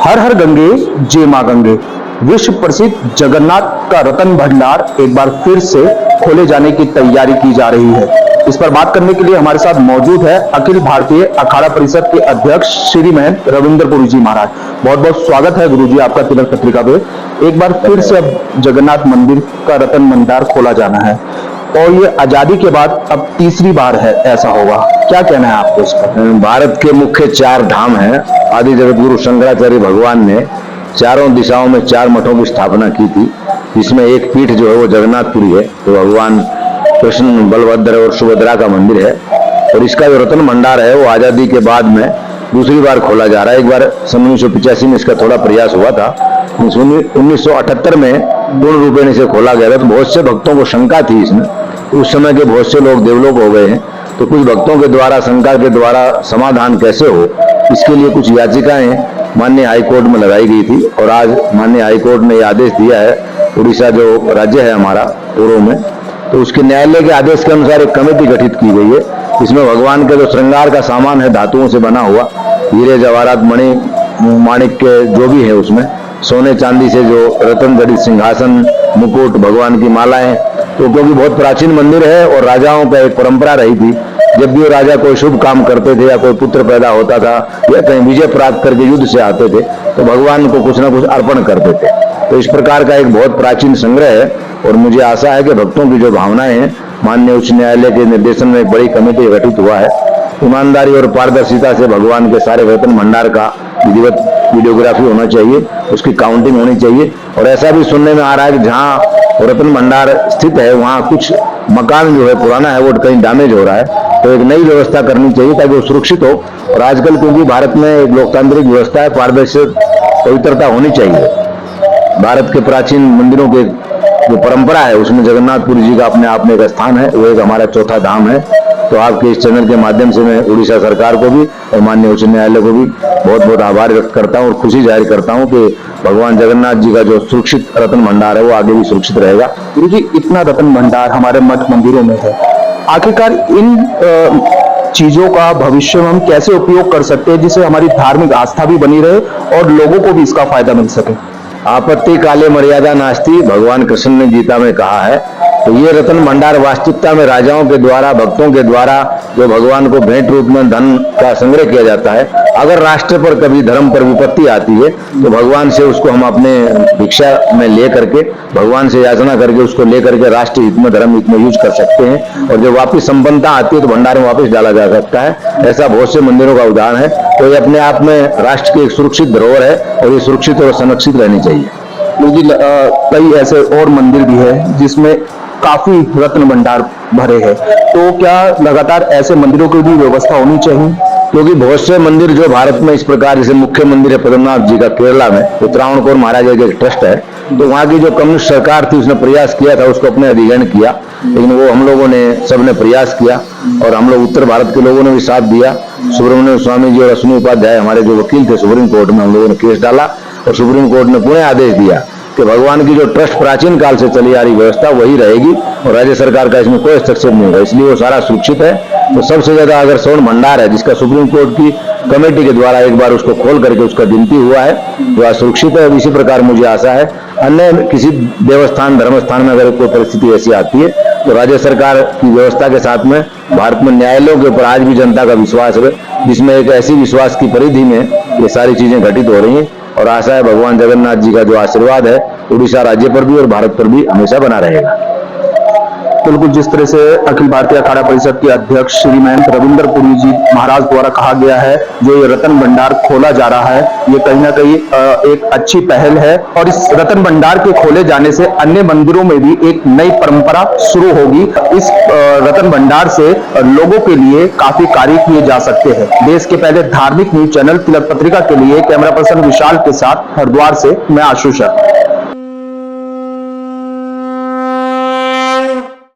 हर हर गंगे जय मां गंगे। विश्व प्रसिद्ध जगन्नाथ का रतन भंडार एक बार फिर से खोले जाने की तैयारी की जा रही है। इस पर बात करने के लिए हमारे साथ मौजूद है अखिल भारतीय अखाड़ा परिषद के अध्यक्ष श्री महंत रविंद्र पुरी जी महाराज। बहुत बहुत स्वागत है गुरु जी आपका तिलक पत्रिका पे। एक बार फिर से अब जगन्नाथ मंदिर का रतन भंडार खोला जाना है और ये आजादी के बाद अब तीसरी बार है ऐसा होगा, क्या कहना है आपको इस पर? भारत के मुख्य 4 धाम हैं। आदि जगत गुरु शंकराचार्य भगवान ने चारों दिशाओं में 4 मठों की स्थापना की थी, जिसमें एक पीठ जो है वो जगन्नाथपुरी है, तो भगवान कृष्ण, बलभद्र और सुभद्रा का मंदिर है। और इसका जो रतन भंडार है वो आजादी के बाद में दूसरी बार खोला जा रहा है। एक बार सन 1985 में इसका थोड़ा प्रयास हुआ था। 1978 में पूर्ण रूपेण इसे खोला गया था। तो बहुत से भक्तों को शंका थी इसमें, उस समय के बहुत से लोग देवलोक हो गए हैं, तो कुछ भक्तों के द्वारा शंका के द्वारा समाधान कैसे हो, इसके लिए कुछ याचिकाएं माननीय हाईकोर्ट में लगाई गई थी। और आज माननीय हाईकोर्ट ने यह आदेश दिया है, उड़ीसा जो राज्य है हमारा पूर्व में, तो उसके न्यायालय के आदेश के अनुसार एक कमेटी गठित की गई है। इसमें भगवान के जो श्रृंगार का सामान है धातुओं से बना हुआ, हीरे जवाहरात मणि माणिक के जो भी है, उसमें सोने चांदी से जो रतन जड़ित सिंहासन, मुकुट, भगवान की मालाएं, तो क्योंकि बहुत प्राचीन मंदिर है और राजाओं का एक परंपरा रही थी, जब भी वो राजा कोई शुभ काम करते थे या कोई पुत्र पैदा होता था या कहीं विजय प्राप्त करके युद्ध से आते थे, तो भगवान को कुछ ना कुछ अर्पण करते थे। तो इस प्रकार का एक बहुत प्राचीन संग्रह है और मुझे आशा है कि भक्तों की जो भावनाएं हैं, माननीय उच्च न्यायालय के निर्देशन में एक बड़ी कमेटी गठित हुआ है। ईमानदारी और पारदर्शिता से भगवान के सारे रतन भंडार का विधिवत वीडियोग्राफी होना चाहिए, उसकी काउंटिंग होनी चाहिए। और ऐसा भी सुनने में आ रहा है कि जहाँ रतन भंडार स्थित है वहाँ कुछ मकान जो है पुराना है वो कहीं डैमेज हो रहा है, तो एक नई व्यवस्था करनी चाहिए ताकि वो सुरक्षित हो। और आजकल क्योंकि भारत में एक लोकतांत्रिक व्यवस्था है, पारदर्शिता, पवित्रता होनी चाहिए। भारत के प्राचीन मंदिरों के जो परंपरा है उसमें जगन्नाथपुरी जी का अपने आप में एक स्थान है, वो एक हमारा चौथा धाम है। तो आपके इस चैनल के माध्यम से मैं उड़ीसा सरकार को भी और माननीय उच्च न्यायालय को भी बहुत बहुत आभार व्यक्त करता हूँ और खुशी जाहिर करता हूँ कि भगवान जगन्नाथ जी का जो सुरक्षित रतन भंडार है वो आगे भी सुरक्षित रहेगा। गुरु जी, इतना रतन भंडार हमारे मठ मंदिरों में है, आखिरकार इन चीजों का भविष्य में हम कैसे उपयोग कर सकते हैं जिससे हमारी धार्मिक आस्था भी बनी रहे और लोगों को भी इसका फायदा मिल सके? आपत्ति काले मर्यादा नास्ति, भगवान कृष्ण ने गीता में कहा है। तो ये रतन भंडार वास्तविकता में राजाओं के द्वारा, भक्तों के द्वारा जो भगवान को भेंट रूप में धन का संग्रह किया जाता है। अगर राष्ट्र पर कभी धर्म पर विपत्ति आती है तो भगवान से उसको हम अपने भिक्षा में ले करके, भगवान से याचना करके उसको ले करके राष्ट्र हित में, धर्म हित में यूज कर सकते हैं। और जब वापिस संपन्नता आती है तो भंडार में वापस डाला जा सकता है। ऐसा बहुत से मंदिरों का उदाहरण है। तो ये अपने आप में राष्ट्र की एक सुरक्षित धरोहर है और ये सुरक्षित और संरक्षित रहनी चाहिए। कई ऐसे और मंदिर भी है जिसमें काफी रत्न भंडार भरे हैं, तो क्या लगातार ऐसे मंदिरों की भी व्यवस्था होनी चाहिए? क्योंकि बहुत से मंदिर जो भारत में इस प्रकार, जैसे मुख्य मंदिर है पद्मनाभ जी का केरला में, तो त्रावणकोर महाराज का एक ट्रस्ट है, तो वहाँ की जो कम्युनिस्ट सरकार थी उसने प्रयास किया था उसको अपने अधिग्रहण किया, लेकिन वो हम लोगों ने सबने प्रयास किया और हम लोग उत्तर भारत के लोगों ने भी साथ दिया। सुब्रमण्यम स्वामी जी और अश्विनी उपाध्याय हमारे जो वकील थे सुप्रीम कोर्ट में, हम लोगों ने केस डाला और सुप्रीम कोर्ट ने पुनः आदेश दिया कि भगवान की जो ट्रस्ट प्राचीन काल से चली आ रही व्यवस्था वही रहेगी और राज्य सरकार का इसमें कोई हस्तक्षेप नहीं होगा, इसलिए वो सारा सुरक्षित है। तो सबसे ज्यादा अगर स्वर्ण भंडार है जिसका सुप्रीम कोर्ट की कमेटी के द्वारा एक बार उसको खोल करके उसका गिनती हुआ है, वह सुरक्षित है। इसी प्रकार मुझे आशा है अन्य किसी देवस्थान, धर्मस्थान में अगर कोई परिस्थिति ऐसी आती है तो राज्य सरकार की व्यवस्था के साथ में भारत में न्यायालयों के ऊपर आज भी जनता का विश्वास है, जिसमें एक ऐसी विश्वास की परिधि में ये सारी चीजें घटित हो रही हैं। और आशा है भगवान जगन्नाथ जी का जो आशीर्वाद है उड़ीसा राज्य पर भी और भारत पर भी हमेशा बना रहेगा। बिल्कुल, जिस तरह से अखिल भारतीय अखाड़ा परिषद के अध्यक्ष श्री महंत रविंद्र पुरी जी महाराज द्वारा कहा गया है, जो ये रतन भंडार खोला जा रहा है, ये कहीं ना कहीं एक अच्छी पहल है और इस रतन भंडार के खोले जाने से अन्य मंदिरों में भी एक नई परंपरा शुरू होगी। इस रतन भंडार से लोगों के लिए काफी कार्य किए जा सकते हैं। देश के पहले धार्मिक न्यूज चैनल तिलक पत्रिका के लिए कैमरा पर्सन विशाल के साथ हरिद्वार से मैं आशुष।